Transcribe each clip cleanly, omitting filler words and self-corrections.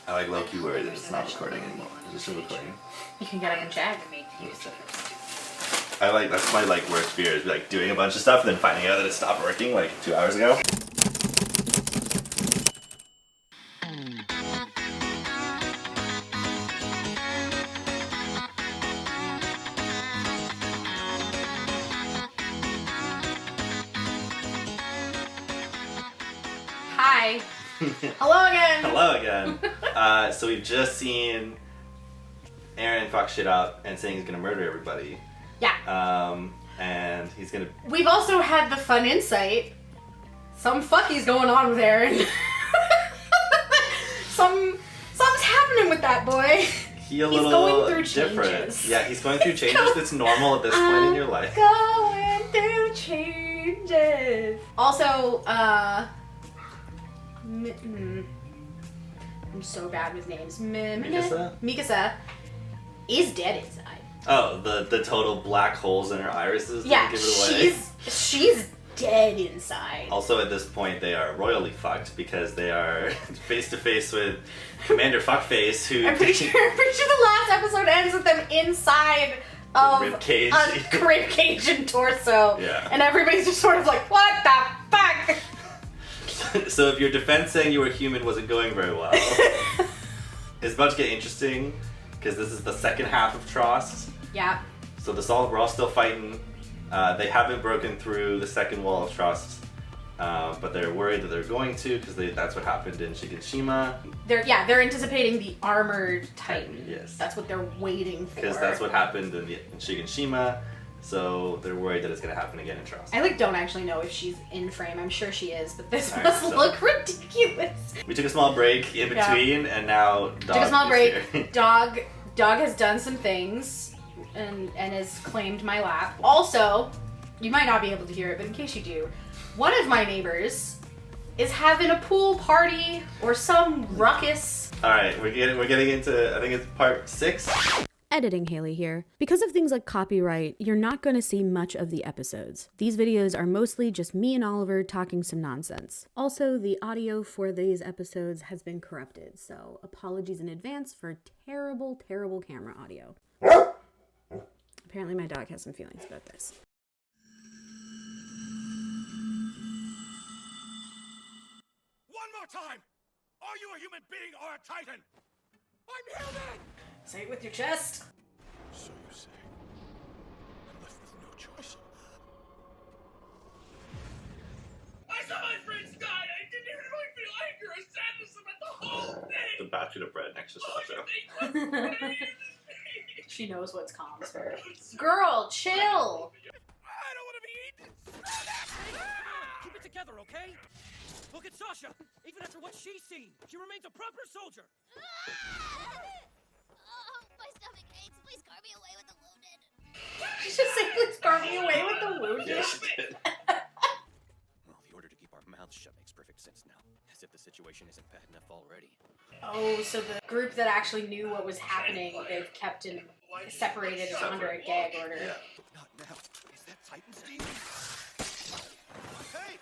I like low-key worried that it's not recording anymore. Is it still recording? You can get up and check. I like, that's my like worst fear is like doing a bunch of stuff and then finding out that it stopped working like 2 hours ago. Hi. Hello again. Hello again. So we've just seen Aaron fuck shit up and saying he's gonna murder everybody. Yeah. And he's gonna... We've also had the fun insight. Some fucky's going on with Aaron. Something's happening with that boy. He's going through different. changes. Yeah, he's going through changes that's normal at this point in your life. Going through changes. Also, I'm so bad with names. Mikasa is dead inside. Oh, the total black holes in her irises didn't Yeah, give it away. she's dead inside. Also, at this point, they are royally fucked because they are face to face with Commander Fuckface, who... I'm pretty sure the last episode ends with them inside of rib cage. a rib cage and torso. Yeah. And everybody's just sort of like, what the fuck? So if your defense saying you were human wasn't going very well, it's about to get interesting because this is the second half of Trost. Yeah. So we're all still fighting. They haven't broken through the second wall of Trost, but they're worried that they're going to because that's what happened in Shiganshima. They're anticipating the armored Titan. Yes. That's what they're waiting for. Because that's what happened in Shiganshima. So they're worried that it's going to happen again in Trost. I don't actually know if she's in frame. I'm sure she is, but this All right, must so look ridiculous. We took a small break in between, and now Dog Took a small is break. here. Dog has done some things and has claimed my lap. Also, you might not be able to hear it, but in case you do, one of my neighbors is having a pool party or some ruckus. All right, we're getting into, I think it's part 6. Editing Hayley here. Because of things like copyright, you're not going to see much of the episodes. These videos are mostly just me and Oliver talking some nonsense. Also, the audio for these episodes has been corrupted, so apologies in advance for terrible, terrible camera audio. Apparently my dog has some feelings about this. One more time! Are you a human being or a titan? I'm human! Say it with your chest. So you say. I'm left with no choice. I saw my friends die! I didn't even really feel anger or sadness about the whole thing! The basket of bread next to Sasha. She knows what's calms her. Girl, chill. I don't want to be eaten! Keep it together, okay? Look at Sasha! Even after what she's seen, she remains a proper soldier! My stomach aches. Please cart me away with the wounded. She just said, please cart me away with the wounded. Yeah, she did. Well, the order to keep our mouths shut makes perfect sense now. As if the situation isn't bad enough already. Oh, so the group that actually knew what was happening, they've kept him separated under a gag order. Yeah. Not now. Is that Titan Steve? Hey!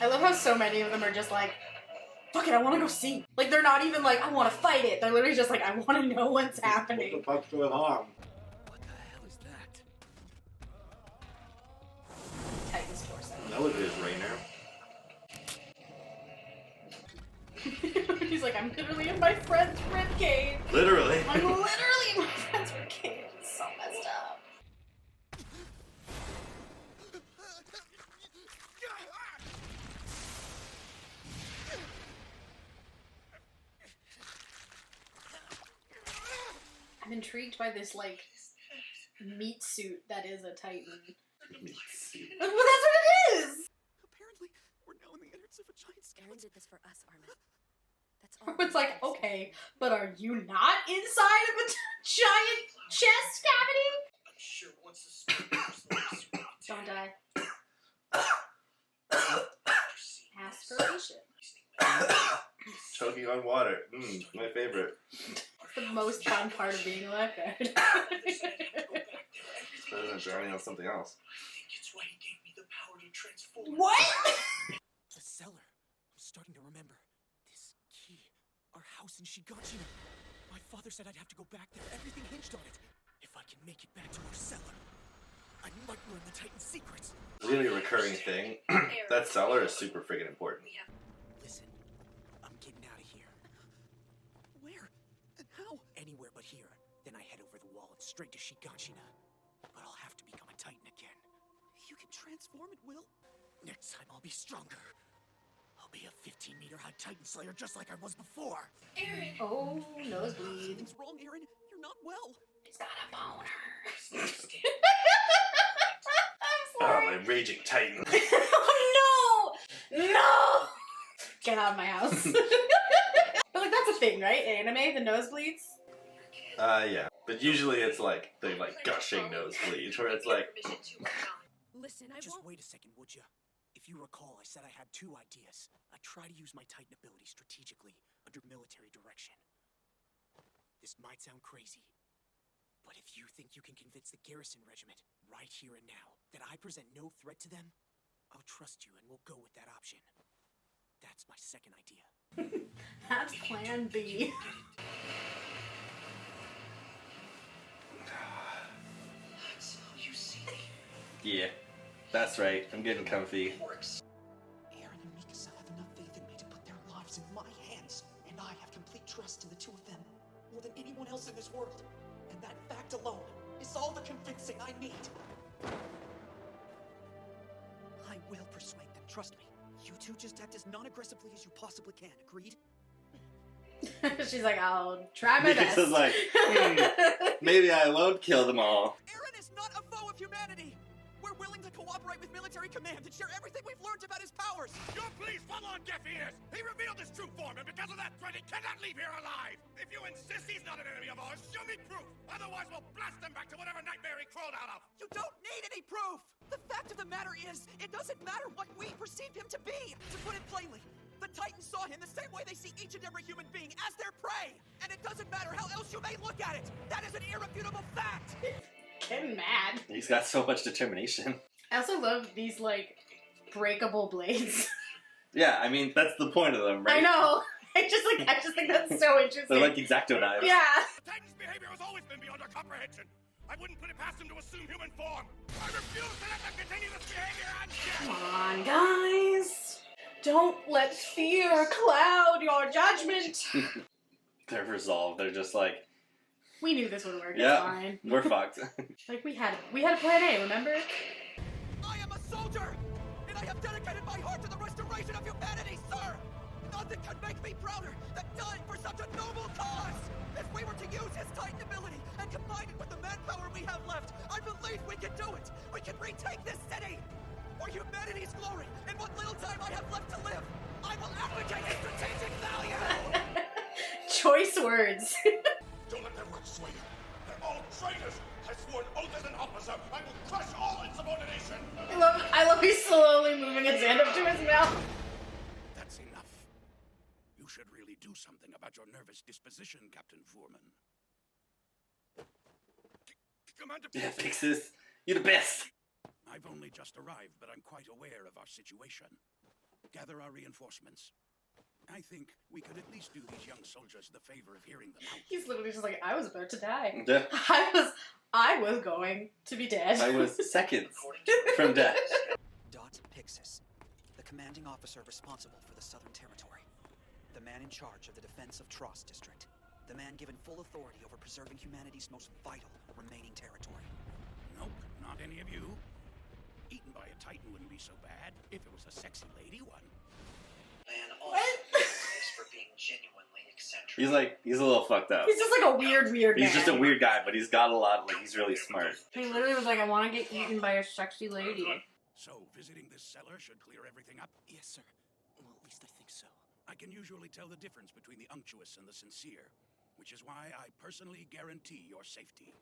I love how so many of them are just like, fuck it, I want to go see. Like, they're not even like, I want to fight it. They're literally just like, I want to know what's happening. What the fuck's going on? What the hell is that? Titan's torso. That was his Rainer. He's like, I'm literally in my friend's ribcage. Literally. I'm literally in my friend's ribcage. It's so messed up. I'm intrigued by this, like, meat suit that is a Titan. Well, that's what it is! Apparently, we're now in the innards of a giant Aaron skeleton. did this for us, Armin. That's all. It's like, okay, but are you not inside of a giant chest cavity? I'm sure once the Don't die. Aspiration. Choking on water. My favorite. It's the most fun part of being a lifeguard. It's better than drowning on something else. It's why he gave me the power to transform. What? The cellar. I'm starting to remember. This key. Our house in Shiganshina. My father said I'd have to go back there. Everything hinged on it. If I can make it back to our cellar, I might learn the Titan secrets. It's gonna be a recurring thing. That cellar is super friggin' important. Listen, I'm getting out of here. Where? And how? Anywhere but here. Then I head over the wall and straight to Shiganshina. But I'll have to become a Titan again. You can transform it, Will. Next time I'll be stronger. I'll be a 15-meter high Titan Slayer just like I was before. Aaron! Oh, nosebleed. What's wrong, Aaron? You're not well. He's got a boner. Oh, my raging Titan. Oh no! No! Get out of my house. But like that's a thing, right? In anime, the nosebleeds. Yeah. But usually it's like the gushing nosebleeds, where it's like. Listen, Just wait a second, would you? If you recall, I said I had 2 ideas. I'd try to use my Titan ability strategically under military direction. This might sound crazy, but if you think you can convince the garrison regiment right here and now that I present no threat to them, I'll trust you and we'll go with that option. That's my second idea. That's plan B. That's how you see me. Yeah. That's right. I'm getting comfy. Aaron and Mikasa have enough faith in me to put their lives in my hands, and I have complete trust in the 2 of them, more than anyone else in this world. And that fact alone is all the convincing I need. I will persuade them, trust me. You 2 just act as non-aggressively as you possibly can, agreed? She's like, I'll try my best. Mikasa's like, maybe I won't kill them all. Aaron is not a foe of humanity! We're willing to cooperate with military command and share everything we've learned about his powers! Your pleas fall on deaf ears! He revealed his true form, and because of that threat, he cannot leave here alive! If you insist he's not an enemy of ours, show me proof! Otherwise, we'll blast him back to whatever nightmare he crawled out of! You don't need any proof! The fact of the matter is, it doesn't matter what we perceive him to be! To put it plainly, the Titans saw him the same way they see each and every human being, as their prey! And it doesn't matter how else you may look at it! That is an irrefutable fact! Getting mad. He's got so much determination. I also love these like breakable blades. Yeah, I mean, that's the point of them, right? I know. I just think that's so interesting. They're like X-Acto knives. Yeah. The Titan's behavior has always been beyond our comprehension! I wouldn't put it past him to assume human form! I refuse to let them continue this behavior unchecked! Come on, guys. Don't let fear cloud your judgment. They're resolved. They're just like, We knew this would work. yeah, It's fine. we're fucked. Like we had a plan A, remember? I am a soldier! And I have dedicated my heart to the restoration of humanity, sir! Nothing could make me prouder than dying for such a noble cause! If we were to use his Titan ability and combine it with the manpower we have left, I believe we can do it! We can retake this city! For humanity's glory and what little time I have left to live, I will advocate its strategic value! Choice words. Don't let their words sway you! They're all traitors! I swore an oath as an officer! I will crush all insubordination! I love he's slowly moving his hand up to his mouth. That's enough. You should really do something about your nervous disposition, Captain Foreman. Commander Yeah, Pierce, Pixis, you're the best. I've only just arrived, but I'm quite aware of our situation. Gather our reinforcements. I think we could at least do these young soldiers the favor of hearing them out. He's literally just like, I was about to die. Yeah. I was going to be dead. I was seconds from death. Dot Pixis, the commanding officer responsible for the Southern Territory. The man in charge of the defense of Trost District. The man given full authority over preserving humanity's most vital remaining territory. Nope, not any of you. Eaten by a Titan wouldn't be so bad if it was a sexy lady one. Man also is for being genuinely eccentric. He's a little fucked up. He's just like a weird man. He's just a weird guy, but he's got a lot, like, he's really smart. He literally was like, I want to get eaten by a sexy lady. So, visiting this cellar should clear everything up? Yes, sir. Well, at least I think so. I can usually tell the difference between the unctuous and the sincere, which is why I personally guarantee your safety.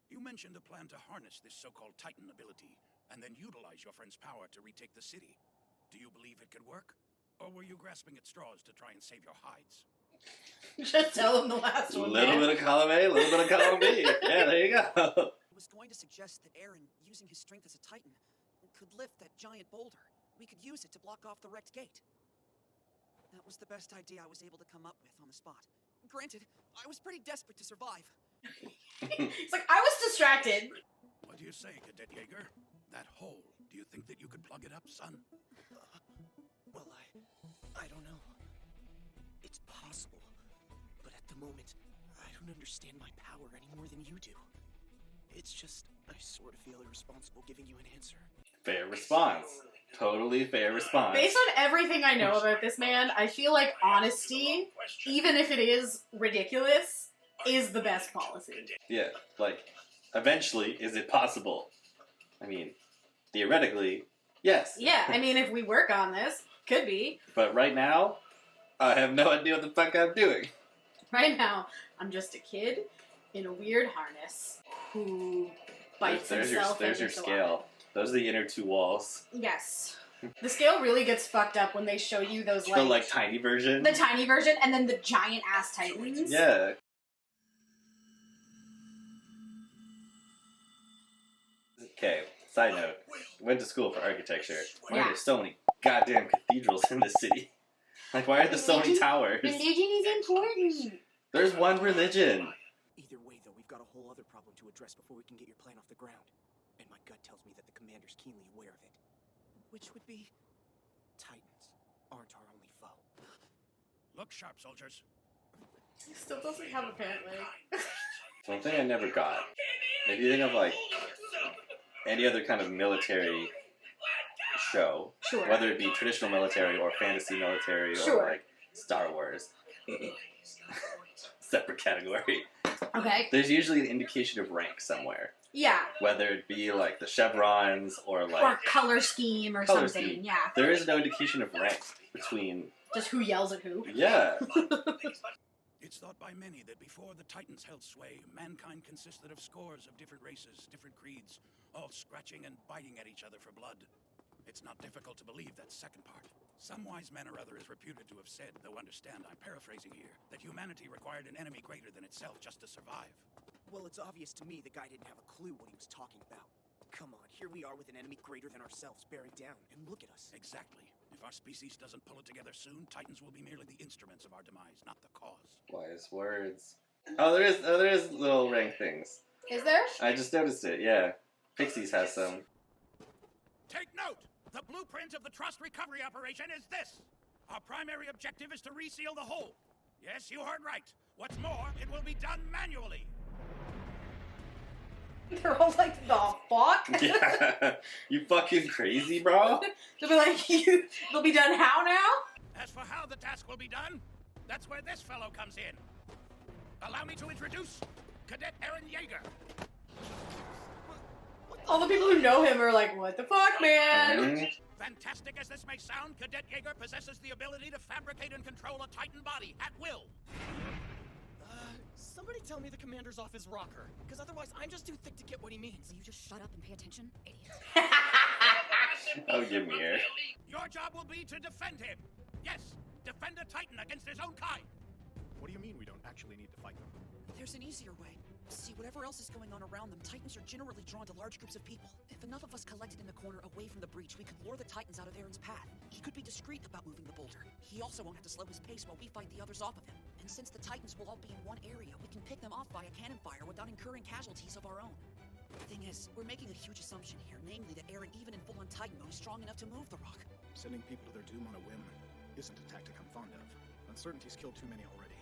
You mentioned a plan to harness this so-called Titan ability, and then utilize your friend's power to retake the city. Do you believe it could work? Or were you grasping at straws to try and save your hides? Just tell him the last A one, little man. bit of column A, a little bit of column B. Yeah, there you go. I was going to suggest that Aaron, using his strength as a Titan, could lift that giant boulder. We could use it to block off the wrecked gate. was the best idea I was able to come up with on the spot. Granted, I was pretty desperate to survive. It's like, I was distracted. What do you say, Cadet Jaeger? That hole, do you think that you could plug it up, son? Well, I don't know. It's possible. But at the moment, I don't understand my power any more than you do. It's just, I sort of feel irresponsible giving you an answer. Fair response. Totally fair response. Based on everything I know about this man, I feel like honesty, even if it is ridiculous, is the best policy. Yeah, like, eventually, is it possible? I mean, theoretically, yes. Yeah, I mean, if we work on this, could be. But right now, I have no idea what the fuck I'm doing. Right now, I'm just a kid in a weird harness who bites himself. There's your scale. Those are the inner two walls. Yes. The scale really gets fucked up when they show you those, like... The, like, tiny version? The tiny version, and then the giant-ass titans. Yeah. Okay, side note. Went to school for architecture. Why are there so many goddamn cathedrals in this city? Like, why are there so many towers? Religion is important. There's one religion. Either way, though, we've got a whole other problem to address before we can get your plan off the ground. And my gut tells me that the commander's keenly aware of it. Which would be... Titans aren't our only foe. Look sharp, soldiers. He still doesn't have a pant leg. One thing I never got. If you think of, like, any other kind of military show, Sure. whether it be traditional military or fantasy military Sure. or, like, Star Wars, separate category, Okay. there's usually an indication of rank somewhere. Yeah. Whether it be, like, the chevrons or, like... Or color scheme or color something, scheme. yeah. There is no indication of rank between... Just who yells at who. Yeah. It's thought by many that before the Titans held sway, mankind consisted of scores of different races, different creeds, all scratching and biting at each other for blood. It's not difficult to believe that second part. Some wise man or other is reputed to have said, though understand I'm paraphrasing here, that humanity required an enemy greater than itself just to survive. Well, it's obvious to me the guy didn't have a clue what he was talking about. Come on, here we are with an enemy greater than ourselves bearing down, and look at us. Exactly. If our species doesn't pull it together soon, Titans will be merely the instruments of our demise, not the cause. Wise words. Oh, there is little rank things. Is there? I just noticed it, yeah. Pixies has some. Take note! The blueprint of the Trust recovery operation is this! Our primary objective is to reseal the hole. Yes, you heard right. What's more, it will be done manually. They're all like, the fuck? Yeah. You fucking crazy, bro? They'll be like, they'll be done how now? As for how the task will be done, that's where this fellow comes in. Allow me to introduce Cadet Aaron Jaeger. All the people who know him are like, what the fuck, man? Mhm. Fantastic as this may sound, Cadet Jaeger possesses the ability to fabricate and control a Titan body at will. Somebody tell me the commander's off his rocker, because otherwise I'm just too thick to get what he means. Will you just shut up and pay attention, idiot? Oh, give me here. Your job will be to defend him. Yes, defend a Titan against his own kind. What do you mean we don't actually need to fight them? There's an easier way. See, whatever else is going on around them, Titans are generally drawn to large groups of people. If enough of us collected in the corner away from the breach, we could lure the Titans out of Aaron's path. He could be discreet about moving the boulder. He also won't have to slow his pace while we fight the others off of him. And since the Titans will all be in one area, we can pick them off via cannon fire without incurring casualties of our own. The thing is, we're making a huge assumption here, namely that Aaron, even in full-on Titan mode, is strong enough to move the rock. Sending people to their doom on a whim isn't a tactic I'm fond of. Uncertainty's killed too many already.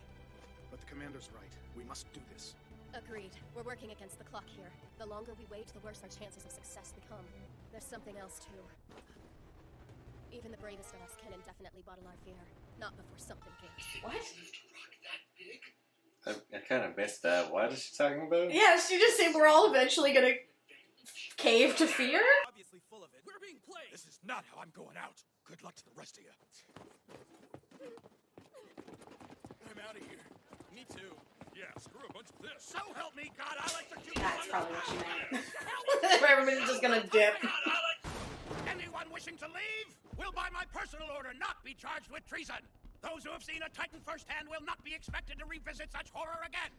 But the commander's right. We must do this. Agreed. We're working against the clock here. The longer we wait, the worse our chances of success become. There's something else, too. Even the bravest of us can indefinitely bottle our fear. Not before something gives. What? I kind of missed that. What is she talking about? Yeah, she just said we're all eventually gonna cave to fear? Obviously full of it. We're being played! This is not how I'm going out. Good luck to the rest of you. I'm out of here. Me too. Yeah, screw a bunch of this. So help me God, I like to do That's probably what she meant. Everybody's just gonna dip. Anyone wishing to leave will, by my personal order, not be charged with treason. Those who have seen a Titan firsthand will not be expected to revisit such horror again.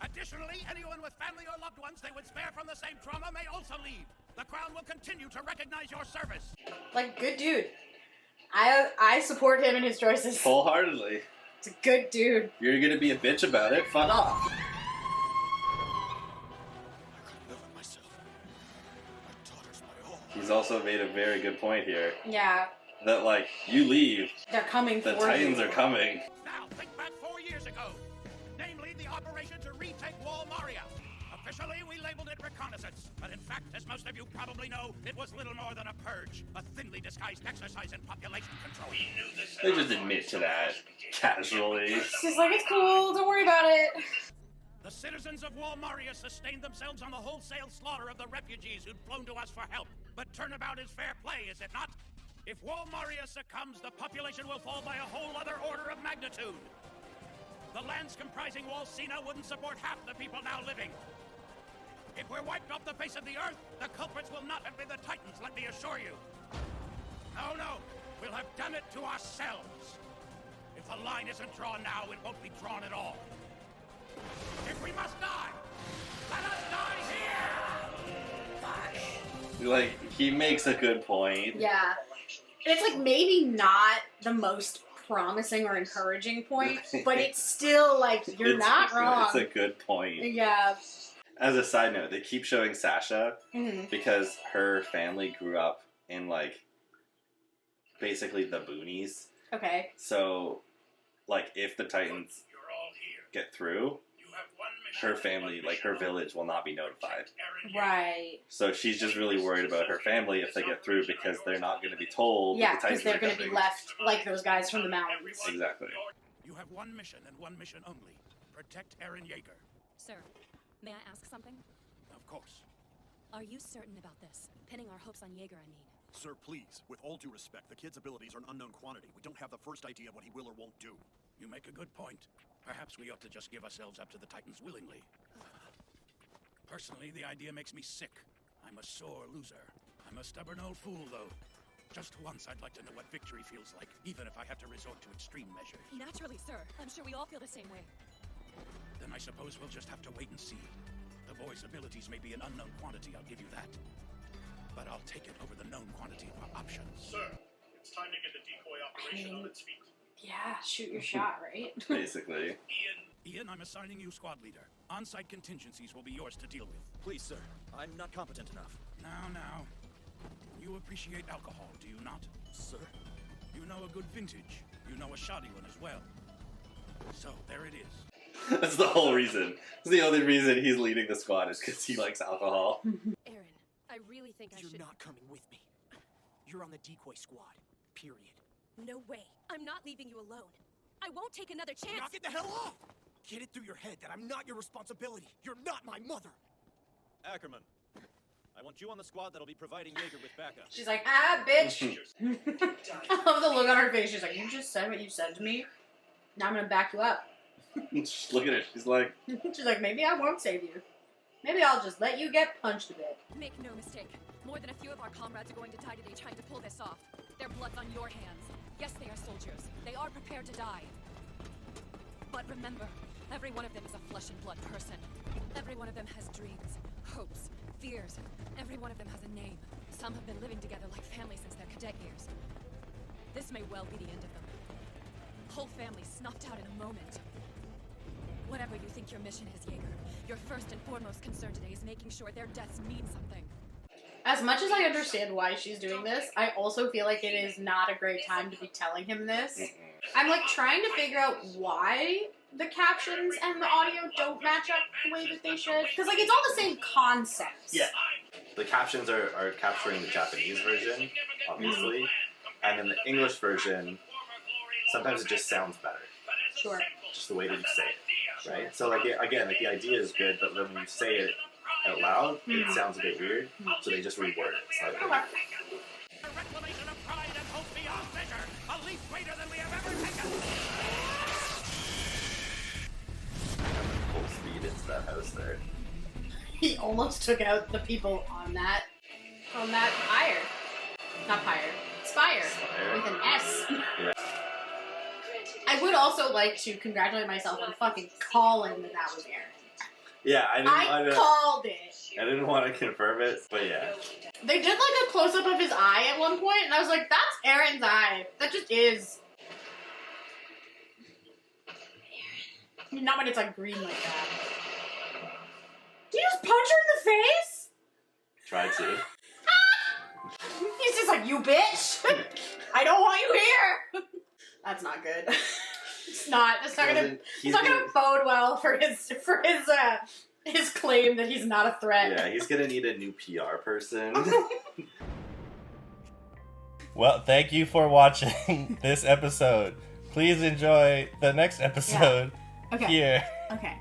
Additionally, anyone with family or loved ones they would spare from the same trauma may also leave. The Crown will continue to recognize your service. Like, good dude. I support him and his choices. Wholeheartedly. It's a good dude. You're gonna be a bitch about it, fuck off. I couldn't live with myself. My daughter's my all. He's also made a very good point here. Yeah, That, like, you leave, they're coming the for Titans you. are coming. Now, think back 4 years ago. Namely, the operation to retake Wall Maria. Officially, we labeled it reconnaissance. But in fact, as most of you probably know, it was little more than a purge. A thinly disguised exercise in population control. They just admit to that casually. She's like, it's cool, don't worry about it. The citizens of Wall Maria sustained themselves on the wholesale slaughter of the refugees who'd flown to us for help. But turnabout is fair play, is it not? If Wall Maria succumbs, the population will fall by a whole other order of magnitude. The lands comprising Wall Sina wouldn't support half the people now living. If we're wiped off the face of the earth, the culprits will not have been the Titans, let me assure you. No, we'll have done it to ourselves. If the line isn't drawn now, it won't be drawn at all. If we must die, let us die here! Like, he makes a good point. Yeah. It's like maybe not the most promising or encouraging point, but it's still like, you're not wrong. It's a good point. Yeah. As a side note, they keep showing Sasha Mhm. because her family grew up in, like, basically the boonies. Okay. So, like, if the Titans You're all here. get through, You have one mission. her family, like, her village will not be notified. Right. So she's just really worried about her family if they get through because they're not going to be told Yeah, that the because Titans they're are going to be coming. left like those guys from the mountains. Exactly. You have one mission and one mission only. Protect Eren Yeager. Sir, may I ask something? Of course. Are you certain about this? Pinning our hopes on Yeager, I mean. Sir, please, with all due respect, the kid's abilities are an unknown quantity. We don't have the first idea of what he will or won't do. You make a good point. Perhaps we ought to just give ourselves up to the Titans willingly. Personally, the idea makes me sick. I'm a sore loser. I'm a stubborn old fool, though. Just once, I'd like to know what victory feels like, even if I have to resort to extreme measures. Naturally, sir. I'm sure we all feel the same way. Then I suppose we'll just have to wait and see. The boy's abilities may be an unknown quantity, I'll give you that. But I'll take it over the known quantity of our options. Sir, it's time to get the decoy operation on its feet. Yeah, shoot your shot, right? Basically. Ian, I'm assigning you squad leader. On-site contingencies will be yours to deal with. Please, sir. I'm not competent enough. Now. You appreciate alcohol, do you not? Sir? You know a good vintage. You know a shoddy one as well. So, there it is. That's the whole reason. It's the only reason he's leading the squad is because he likes alcohol. Eren, I really think I You're should... not coming with me. You're on the decoy squad. Period. No way. I'm not leaving you alone. I won't take another chance. Knock it the hell off! Get it through your head that I'm not your responsibility. You're not my mother. Ackerman, I want you on the squad that'll be providing Yeager with backup. She's like, bitch. I love the look on her face. She's like, you just said what you said to me. Now I'm going to back you up. Just look at it. She's like, She's like, maybe I won't save you. Maybe I'll just let you get punched a bit. Make no mistake. More than a few of our comrades are going to die today trying to pull this off. Their blood's on your hands. Yes, they are soldiers. They are prepared to die. But remember, every one of them is a flesh and blood person. Every one of them has dreams, hopes, fears. Every one of them has a name. Some have been living together like family since their cadet years. This may well be the end of them. Whole families snuffed out in a moment. Whatever you think your mission is, Yeager, your first and foremost concern today is making sure their deaths mean something. As much as I understand why she's doing this, I also feel like it is not a great time to be telling him this. I'm like trying to figure out why the captions and the audio don't match up the way that they should. Because like it's all the same concepts. yeah. The captions are capturing the Japanese version, obviously. And in the English version, sometimes it just sounds better. Sure. Just the way that you say it, right? So like, again, like the idea is good, but when you say it out loud, it sounds a bit weird. So they just reword it slightly. Okay. A reclamation of pride and hope beyond measure. A leap greater than we have ever taken. Full speed into that house there. He almost took out the people on that pyre. Not pyre. Spire. Spire. With an S. Yeah. I would also like to congratulate myself on fucking calling that was Eren. Yeah, I called it. I didn't want to confirm it, but yeah. They did like a close-up of his eye at one point, and I was like, that's Aaron's eye. That just is. I mean, not when it's like green like that. Did you just punch her in the face? Try to. He's just like, you bitch! I don't want you here! That's not good. It's not gonna bode well for his claim that he's not a threat. Yeah, he's gonna need a new PR person. Well, thank you for watching this episode. Please enjoy the next episode Okay. here. Okay.